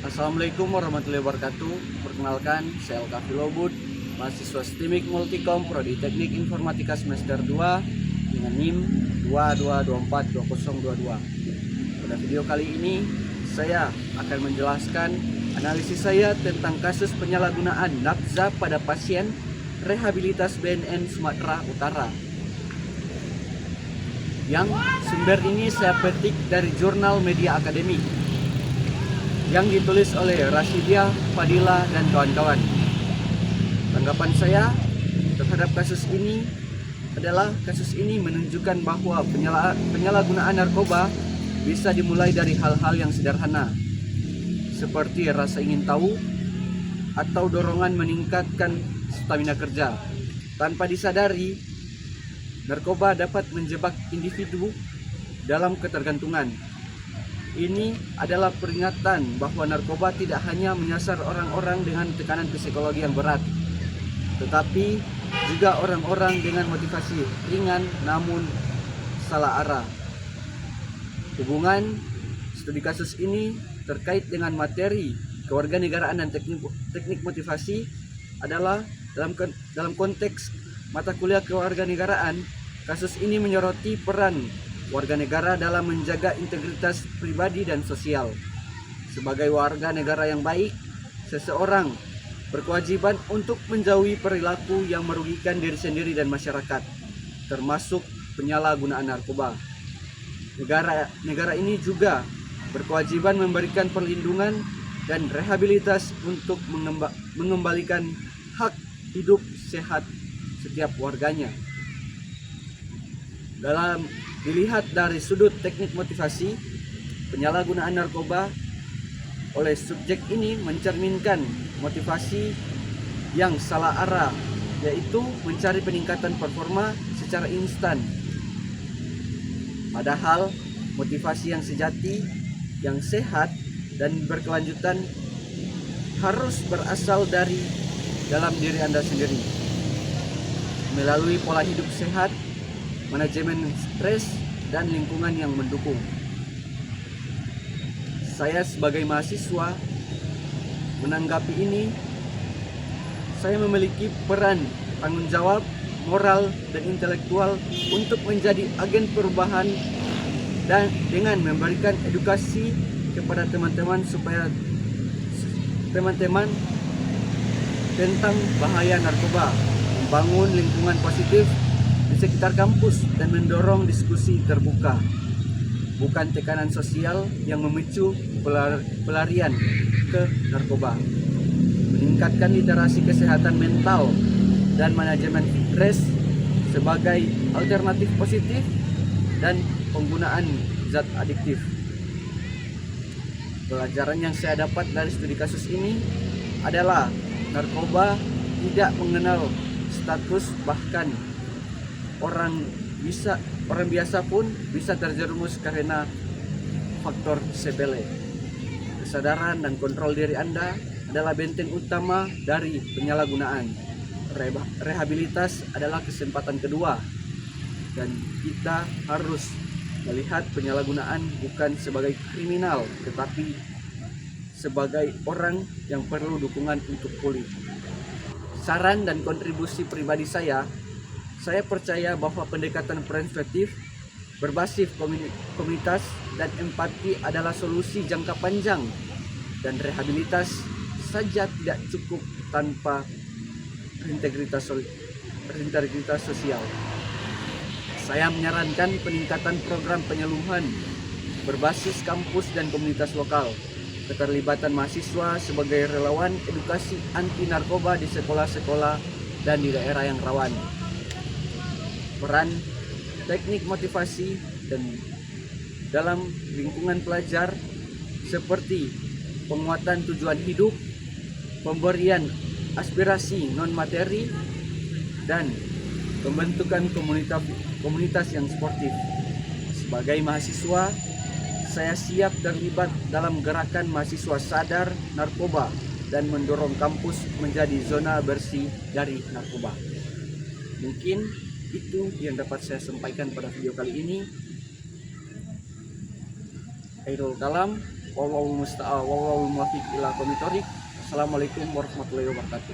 Assalamualaikum warahmatullahi wabarakatuh. Perkenalkan, saya Alkafi Lobud, mahasiswa STIMIK Multikom Prodi Teknik Informatika semester 2 dengan NIM 22242022. Pada video kali ini, saya akan menjelaskan analisis saya tentang kasus penyalahgunaan nafza pada pasien rehabilitas BNN Sumatera Utara. Yang sumber ini saya petik dari jurnal media akademik yang ditulis oleh Rasidia, Fadila, dan kawan-kawan. Tanggapan saya terhadap kasus ini adalah kasus ini menunjukkan bahwa penyalahgunaan narkoba bisa dimulai dari hal-hal yang sederhana, seperti rasa ingin tahu atau dorongan meningkatkan stamina kerja. Tanpa disadari, narkoba dapat menjebak individu dalam ketergantungan. Ini adalah peringatan bahwa narkoba tidak hanya menyasar orang-orang dengan tekanan psikologi yang berat, tetapi juga orang-orang dengan motivasi ringan namun salah arah. Hubungan studi kasus ini terkait dengan materi kewarganegaraan dan teknik motivasi adalah dalam konteks mata kuliah kewarganegaraan. Kasus ini menyoroti peran warga negara dalam menjaga integritas pribadi dan sosial. Sebagai warga negara yang baik, seseorang berkewajiban untuk menjauhi perilaku yang merugikan diri sendiri dan masyarakat, termasuk penyalahgunaan narkoba. Negara ini juga berkewajiban memberikan perlindungan dan rehabilitas untuk mengembalikan hak hidup sehat setiap warganya. Dalam dilihat dari sudut teknik motivasi, penyalahgunaan narkoba oleh subjek ini mencerminkan motivasi yang salah arah, yaitu mencari peningkatan performa secara instan. Padahal motivasi yang sejati, yang sehat dan berkelanjutan harus berasal dari dalam diri Anda sendiri, melalui pola hidup sehat, manajemen stres, dan lingkungan yang mendukung. Saya sebagai mahasiswa menanggapi ini, saya memiliki peran tanggung jawab moral dan intelektual untuk menjadi agen perubahan dan dengan memberikan edukasi kepada teman-teman supaya teman-teman tentang bahaya narkoba, membangun lingkungan positif di sekitar kampus dan mendorong diskusi terbuka, bukan tekanan sosial yang memicu pelarian ke narkoba. Meningkatkan literasi kesehatan mental dan manajemen stres sebagai alternatif positif dan penggunaan zat adiktif. Pelajaran yang saya dapat dari studi kasus ini adalah narkoba tidak mengenal status, bahkan orang biasa pun bisa terjerumus karena faktor sepele. Kesadaran dan kontrol diri Anda adalah benteng utama dari penyalahgunaan. Rehabilitas adalah kesempatan kedua, dan kita harus melihat penyalahgunaan bukan sebagai kriminal, tetapi sebagai orang yang perlu dukungan untuk pulih. Saran dan kontribusi pribadi saya percaya bahwa pendekatan preventif berbasis komunitas dan empati adalah solusi jangka panjang, dan rehabilitas saja tidak cukup tanpa integritas sosial. Saya menyarankan peningkatan program penyuluhan berbasis kampus dan komunitas lokal, keterlibatan mahasiswa sebagai relawan edukasi anti narkoba di sekolah-sekolah dan di daerah yang rawan. Peran teknik motivasi dan dalam lingkungan pelajar seperti penguatan tujuan hidup, pemberian aspirasi non-materi, dan pembentukan komunitas yang sportif. Sebagai mahasiswa, saya siap terlibat dalam gerakan mahasiswa sadar narkoba dan mendorong kampus menjadi zona bersih dari narkoba. Mungkin itu yang dapat saya sampaikan pada video kali ini. Khairul kalam. Wallahul musta'an wallahul muwaffiq ila aqwamit thoriq. Assalamualaikum warahmatullahi wabarakatuh.